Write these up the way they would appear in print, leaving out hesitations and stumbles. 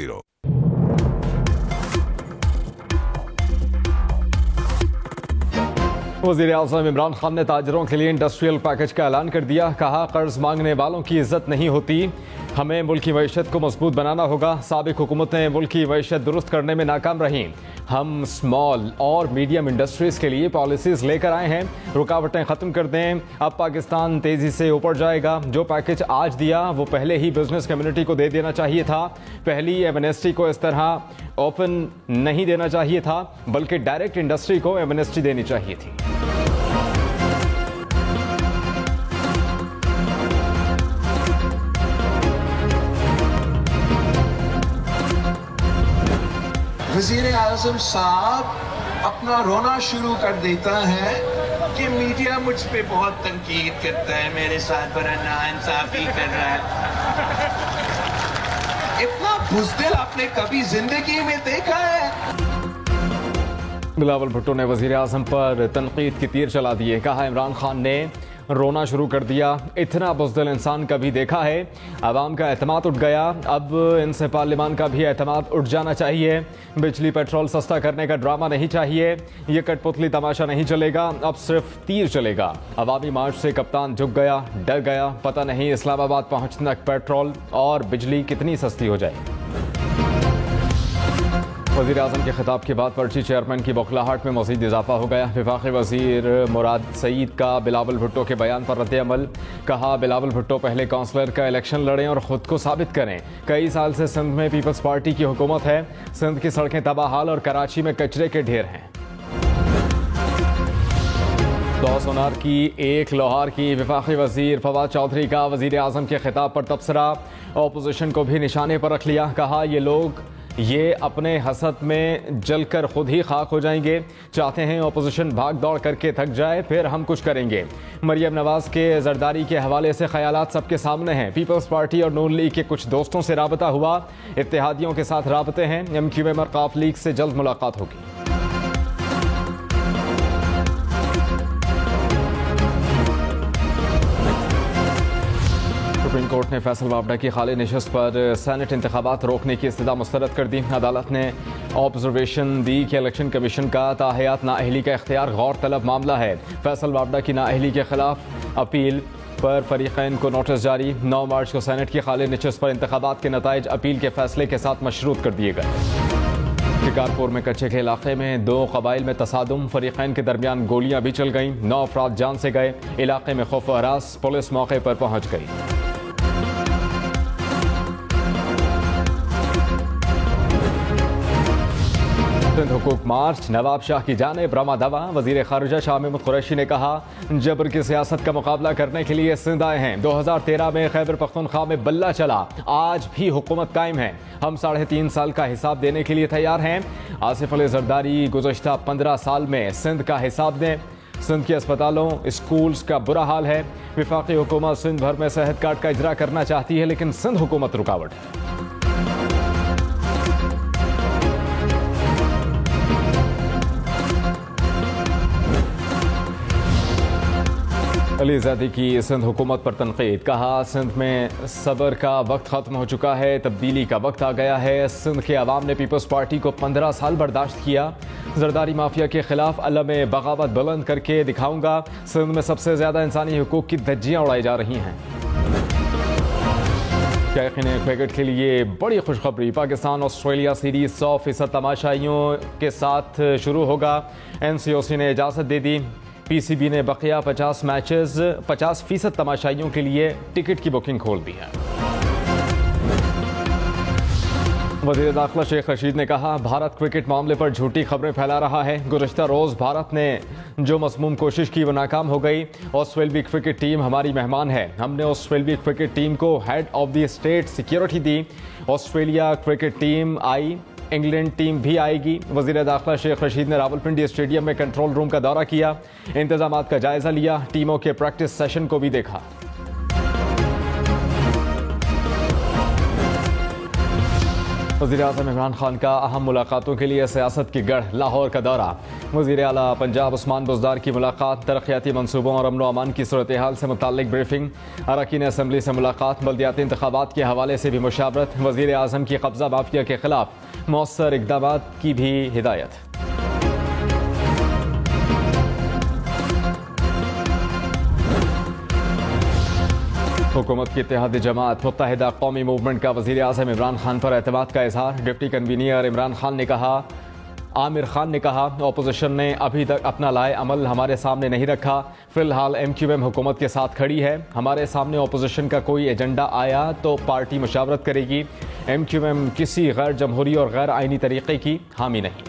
800-800-800-800। वज़ीर-ए-आज़म इमरान खान ने ताजरों के लिए इंडस्ट्रियल पैकेज का ऐलान कर दिया। कहा, कर्ज मांगने वालों की इज्जत नहीं होती, हमें मुल्क की मईशत को मजबूत बनाना होगा। साबिक हुकूमतें मुल्क की मईशत दुरुस्त करने में नाकाम रहीं। हम स्मॉल और मीडियम इंडस्ट्रीज़ के लिए पॉलिसीज़ लेकर आए हैं, रुकावटें ख़त्म कर दें। अब पाकिस्तान तेज़ी से ऊपर जाएगा। जो पैकेज आज दिया वो पहले ही बिजनेस कम्युनिटी को दे देना चाहिए था। पहली एमनेस्टी को इस तरह ओपन नहीं देना चाहिए था, बल्कि डायरेक्ट इंडस्ट्री को एमनेस्टी देनी चाहिए थी। वज़ीर आज़म साहब अपना रोना शुरू कर देता है कि मीडिया मुझ पे बहुत तनकीद करता है, मेरे साथ बड़ा नाइंसाफी कर रहा है। इतना बुज़दिल आपने कभी जिंदगी में देखा है? बिलावल भुट्टो ने वज़ीर आज़म पर तनकीद के तीर चला दिए। कहा, इमरान खान ने रोना शुरू कर दिया। इतना बुज़दिल इंसान कभी देखा है? आवाम का एतमाद उठ गया। अब इनसे पार्लियामान का भी एतमाद उठ जाना चाहिए। बिजली पेट्रोल सस्ता करने का ड्रामा नहीं चाहिए। ये कठपुतली तमाशा नहीं चलेगा, अब सिर्फ तीर चलेगा। अवामी मार्च से कप्तान झुक गया, डर गया। पता नहीं इस्लामाबाद पहुंचने तक पेट्रोल और बिजली कितनी सस्ती हो जाए। वज़ीर आज़म के खिताब के बाद पर्ची चेयरमैन की बौखलाहट में मज़ीद इजाफा हो गया। वफाकी वज़ीर मुराद सईद का बिलावल भुट्टो के बयान पर रद्द-ए-अमल। कहा, बिलावल भुट्टो पहले काउंसलर का इलेक्शन लड़ें और ख़ुद को साबित करें। कई साल से सिंध में पीपल्स पार्टी की हुकूमत है। सिंध की सड़कें तबाहाल और कराची में कचरे के ढेर हैं। 2 सोनार की 1 लोहार की। वफाकी वज़ीर फवाद चौधरी का वज़ीर आज़म के खिताब पर तबसरा। अपोजिशन को भी निशाने पर रख लिया। कहा, ये लोग ये अपने हसद में जलकर खुद ही खाक हो जाएंगे। चाहते हैं अपोजिशन भाग दौड़ करके थक जाए, फिर हम कुछ करेंगे। मरियम नवाज के जरदारी के हवाले से ख्यालात सबके सामने हैं। पीपल्स पार्टी और नून लीग के कुछ दोस्तों से राबता हुआ, इत्तेहादियों के साथ राबते हैं। MQM और काफ लीग से जल्द मुलाकात होगी। सुप्रीम कोर्ट ने फैसल वापडा की खाली नशस्त पर सेनेट इंतखाबात रोकने की इस्तदा मुस्तरद कर दी। अदालत ने ऑब्जर्वेशन दी कि इलेक्शन कमीशन का ताहयात नाअहली का इख्तियार गौर तलब मामला है। फैसल वापडा की नाअहली के खिलाफ अपील पर फरीकैन को नोटिस जारी। 9 मार्च को सेनेट की खाली नशस्त पर इंतखाबात के नताइज अपील के फैसले के साथ मशरूत कर दिए गए। शिकारपुर में कच्चे के इलाके में 2 कबाइल में तसादुम, फरीकैन के दरमियान गोलियां भी चल गईं। 9 अफराद जान से गए। इलाके में खौफ व हरास, पुलिस मौके पर पहुंच गई। सिंध हुकूक मार्च, नवाब शाह की जानिब रमा दवा। वजीर खारजा शाह महमूद कुरैशी ने कहा, जबर की सियासत का मुकाबला करने के लिए सिंध आए हैं। 2013 में खैबर पख्तूनख्वा में बल्ला चला, आज भी हुकूमत कायम है। हम 3.5 साल का हिसाब देने के लिए तैयार हैं। आसिफ अली जरदारी गुज़श्ता 15 साल में सिंध का हिसाब दें। सिंध के अस्पतालों, स्कूल्स का बुरा हाल है। वफाकी हुकूमत सिंध भर में सेहत कार्ड का इजरा करना चाहती है, लेकिन सिंध हुकूमत रुकावट है। अली ज़ैदी की सिंध हुकूमत पर तनकीद। कहा, सिंध में सब्र का वक्त ख़त्म हो चुका है, तब्दीली का वक्त आ गया है। सिंध के अवाम ने पीपल्स पार्टी को 15 साल बर्दाश्त किया। जरदारी माफिया के खिलाफ अलम बगावत बुलंद करके दिखाऊंगा। सिंध में सबसे ज़्यादा इंसानी हुकूक की धज्जियाँ उड़ाई जा रही हैं। क्रिकेट के लिए बड़ी खुशखबरी। पाकिस्तान ऑस्ट्रेलिया सीरीज 100% तमाशाइयों के साथ शुरू होगा। NCOC ने इजाज़त दे दी। PCB ने बकिया 50 मैचेस 50% तमाशाइयों के लिए टिकट की बुकिंग खोल दी है। वज़ीर दाखिला शेख रशीद ने कहा, भारत क्रिकेट मामले पर झूठी खबरें फैला रहा है। गुज़श्ता रोज़ भारत ने जो मज़मूम कोशिश की वो नाकाम हो गई। ऑस्ट्रेलिया क्रिकेट टीम हमारी मेहमान है। हमने ऑस्ट्रेलिया क्रिकेट टीम को head of the state security the. Australia cricket team I, England team भी आएगी। वज़ीर दाखिला शेख रशीद ने रावलपिंडी स्टेडियम में कंट्रोल रूम का दौरा किया, इंतजामात का जायजा लिया, टीमों के प्रैक्टिस सेशन को भी देखा। वज़ीर-ए-आज़म इमरान खान का अहम मुलाकातों के लिए सियासत की गढ़ लाहौर का दौरा। वज़ीर आला पंजाब उस्मान बुज़दार की मुलाकात, तरक्याती मनसूबों और अमन व अमान की सूरत हाल से मुताल्लिक ब्रीफिंग, अरकान असम्बली से मुलाकात, बल्दियाती इंतखाबात के हवाले से भी मुशावरत, वज़ीर-ए-आज़म की कब्ज़ा माफिया के खिलाफ मौसर इक़दाम की भी हिदायत। हुकूमत की इत्तेहादी जमात मुत्तहिदा कौमी मूवमेंट का वज़ीर-ए-आज़म इमरान खान पर एतमाद का इजहार। डिप्टी कन्वीनर इमरान खान ने कहा, आमिर खान ने कहा, अपोजिशन ने अभी तक अपना लाए अमल हमारे सामने नहीं रखा। फिलहाल MQM हुकूमत के साथ खड़ी है। हमारे सामने अपोजिशन का कोई एजेंडा आया तो पार्टी मुशावरत करेगी। MQM किसी गैर जमहूरी और गैर आइनी तरीके की हामी नहीं।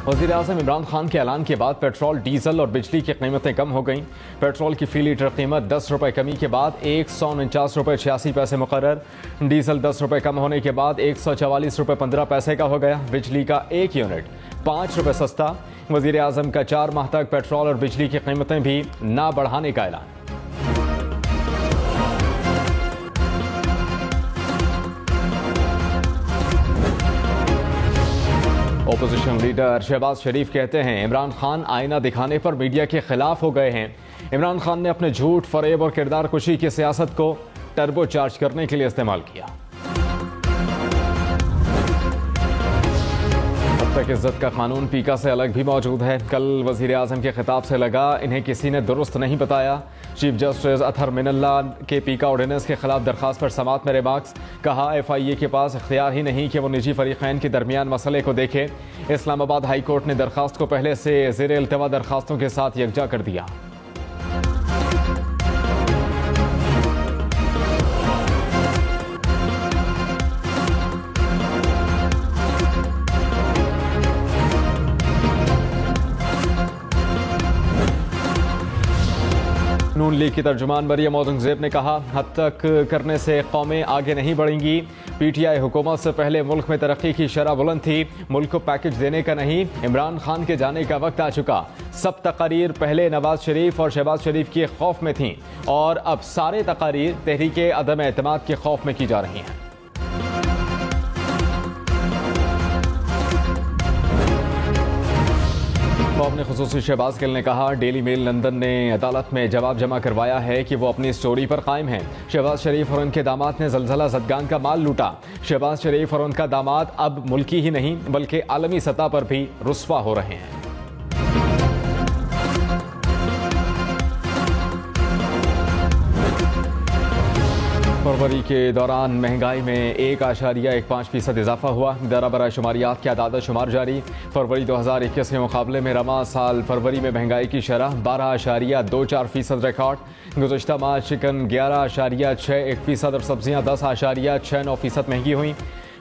वज़ीर-ए-आज़म इमरान खान के ऐलान के बाद पेट्रोल, डीजल और बिजली की कीमतें कम हो गईं। पेट्रोल की फी लीटर कीमत 10 रुपये कमी के बाद 149 रुपये 86 पैसे मुकर्रर। डीजल 10 रुपये कम होने के बाद 144 रुपये 15 पैसे का हो गया। बिजली का 1 यूनिट 5 रुपये सस्ता। वज़ीर-ए-आज़म का 4 माह तक पेट्रोल और बिजली की कीमतें भी ना बढ़ाने का ऐलान। ओपोजिशन लीडर शहबाज शरीफ कहते हैं, इमरान खान आईना दिखाने पर मीडिया के खिलाफ हो गए हैं। इमरान खान ने अपने झूठ, फरेब और किरदार कुशी की सियासत को टर्बो चार्ज करने के लिए इस्तेमाल किया। अब तक इज्जत का कानून पीका से अलग भी मौजूद है। कल वज़ीर-ए-आज़म के खिताब से लगा, इन्हें किसी ने दुरुस्त नहीं बताया। चीफ जस्टिस अतहर मिनल्ला के पीका ऑर्डिनेंस के खिलाफ दरखास्त पर समात में रिमार्क्स। कहा, FIA के पास इख्तियार ही नहीं कि वो निजी फरीक़ैन के दरमियान मसले को देखे। इस्लामाबाद हाई कोर्ट ने दरखास्त को पहले से ज़ेर इल्तिवा दरखास्तों के साथ यकजा कर दिया। नून लीग की तर्जुमान मरियम औरंगजेब ने कहा, हद तक करने से कौमें आगे नहीं बढ़ेंगी। PTI हुकूमत से पहले मुल्क में तरक्की की शरह बुलंद थी, मुल्क को पैकेज देने का नहीं। इमरान खान के जाने का वक्त आ चुका। सब तकारीर पहले नवाज शरीफ और शहबाज शरीफ के खौफ में थीं और अब सारे तकारीर तहरीके अदम एतमाद के खौफ में की जा रही हैं। अपने खुसूसी शहबाज गिल ने कहा, डेली मेल लंदन ने अदालत में जवाब जमा करवाया है कि वो अपनी स्टोरी पर कायम है। शहबाज शरीफ और उनके दामाद ने ज़लज़ला ज़दगान का माल लूटा। शहबाज शरीफ और उनका दामाद अब मुल्की ही नहीं बल्कि आलमी सतह पर भी रुस्वा हो रहे हैं। फरवरी के दौरान महंगाई में 1.15% इजाफा हुआ। दरा बरा शुमारियात की आदाद शुमार जारी। फरवरी 2021 के मुकाबले में रवा साल फरवरी में महंगाई की शरह 12.24% रिकॉर्ड। गुज़श्ता माह चिकन 11.61% और सब्जियां 10.69% महंगी हुई।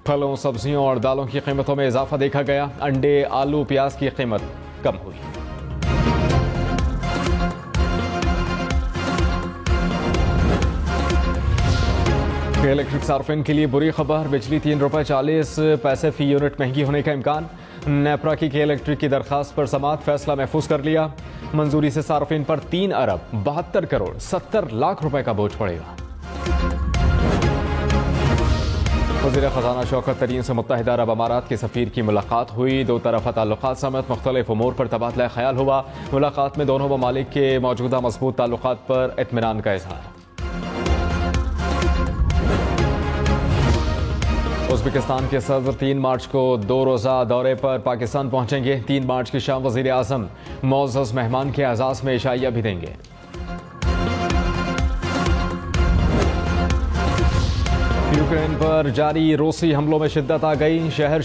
फलों, सब्जियों और दालों की कीमतों में इजाफा देखा गया। अंडे, आलू, प्याज की कीमत कम हुई। इलेक्ट्रिक सार्फिन के लिए बुरी खबर, बिजली 3 रुपये 40 पैसे फी यूनिट महंगी होने का इम्कान। नेपरा की इलेक्ट्रिक की दरखास्त पर समात, फैसला महफूज कर लिया। मंजूरी से सार्फिन पर 3 अरब 72 करोड़ 70 लाख रुपए का बोझ पड़ेगा। वज़ीर ख़ज़ाना शौकत तरीन से मुत्तहिदा अरब अमारात के सफ़ीर की मुलाकात हुई। दो तरफ़ा ताल्लुक़ात समेत मुख्तलिफ उमूर पर तबादला ख्याल हुआ। मुलाकात में दोनों ममालिक के मौजूदा मज़बूत ताल्लुक़ात पर इत्मीनान का इज़हार। उज़्बेकिस्तान के सदर 3 मार्च को 2 रोज़ा दौरे पर पाकिस्तान पहुंचेंगे। 3 मार्च की शाम वज़ीर आज़म मोअज़्ज़ज़ मेहमान के एजाज़ में इशाइया भी देंगे। यूक्रेन पर जारी रूसी हमलों में शिद्दत आ गई। शहर